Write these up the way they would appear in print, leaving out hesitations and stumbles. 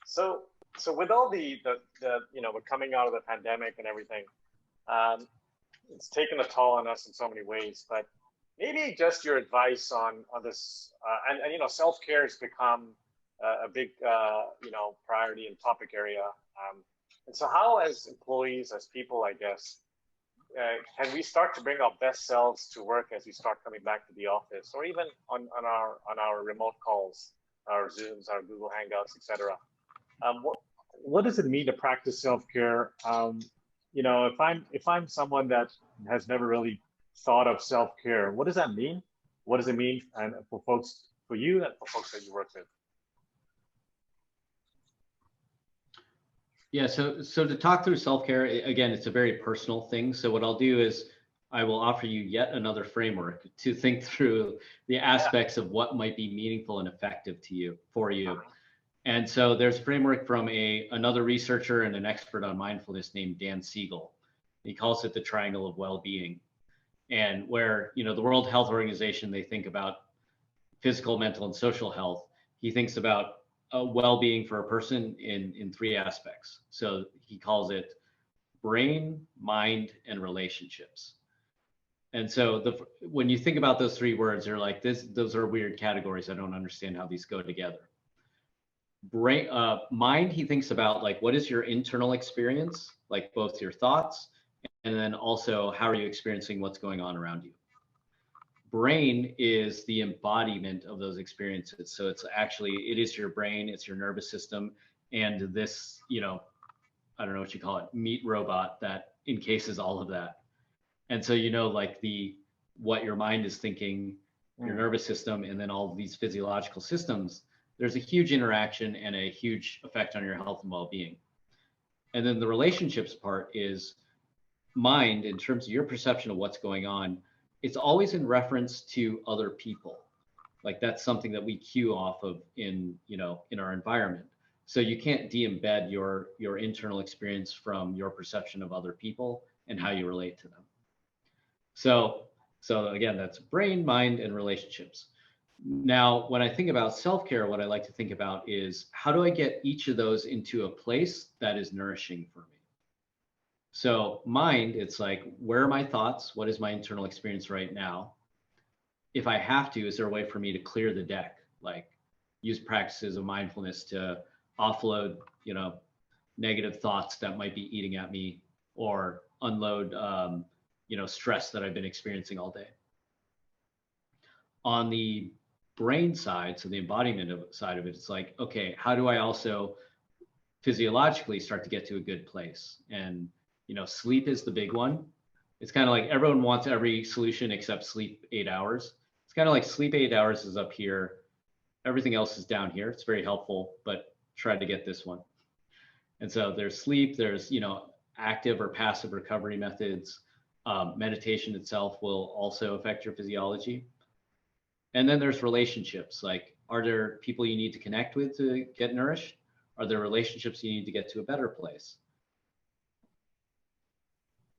So, so with all we're coming out of the pandemic and everything, um, it's taken a toll on us in so many ways. But maybe just your advice on this, and self care has become a big priority and topic area. And so, how as employees, as people, I guess, can we start to bring our best selves to work as we start coming back to the office, or even on our remote calls, our Zooms, our Google Hangouts, etc. What does it mean to practice self-care? If I'm someone that has never really thought of self-care, what does that mean? What does it mean, and for you and for folks that you work with? Yeah, so to talk through self-care, again, it's a very personal thing. So what I'll do is I will offer you yet another framework to think through the aspects of what might be meaningful and effective to you, for you. And so there's a framework from another researcher and an expert on mindfulness named Dan Siegel. He calls it the triangle of well-being. And where, the World Health Organization, they think about physical, mental, and social health. He thinks about well-being for a person in three aspects. So he calls it brain, mind, and relationships. And so when you think about those three words, you're like, those are weird categories. I don't understand how these go together. Mind, he thinks about like, what is your internal experience, like both your thoughts, and then also how are you experiencing what's going on around you. Brain is the embodiment of those experiences. So it is your brain, it's your nervous system, and this, I don't know what you call it, meat robot that encases all of that. And so, like what your mind is thinking, your nervous system, and then all of these physiological systems, there's a huge interaction and a huge effect on your health and well-being. And then the relationships part is mind, in terms of your perception of what's going on. It's always in reference to other people. Like that's something that we cue off of in our environment. So you can't de-embed your internal experience from your perception of other people and how you relate to them. So again, that's brain, mind, and relationships. Now, when I think about self-care, what I like to think about is how do I get each of those into a place that is nourishing for me? So mind, it's like, where are my thoughts? What is my internal experience right now? If I have to, is there a way for me to clear the deck? Like use practices of mindfulness to offload, negative thoughts that might be eating at me, or unload, stress that I've been experiencing all day. On the brain side, so the embodiment side of it, it's like, okay, how do I also physiologically start to get to a good place? And sleep is the big one. It's kind of like everyone wants every solution except sleep 8 hours. It's kind of like sleep 8 hours is up here. Everything else is down here. It's very helpful, but try to get this one. And so there's sleep, there's, active or passive recovery methods. Meditation itself will also affect your physiology. And then there's relationships. Like, are there people you need to connect with to get nourished? Are there relationships you need to get to a better place?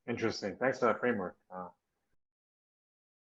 Interesting. Thanks for that framework.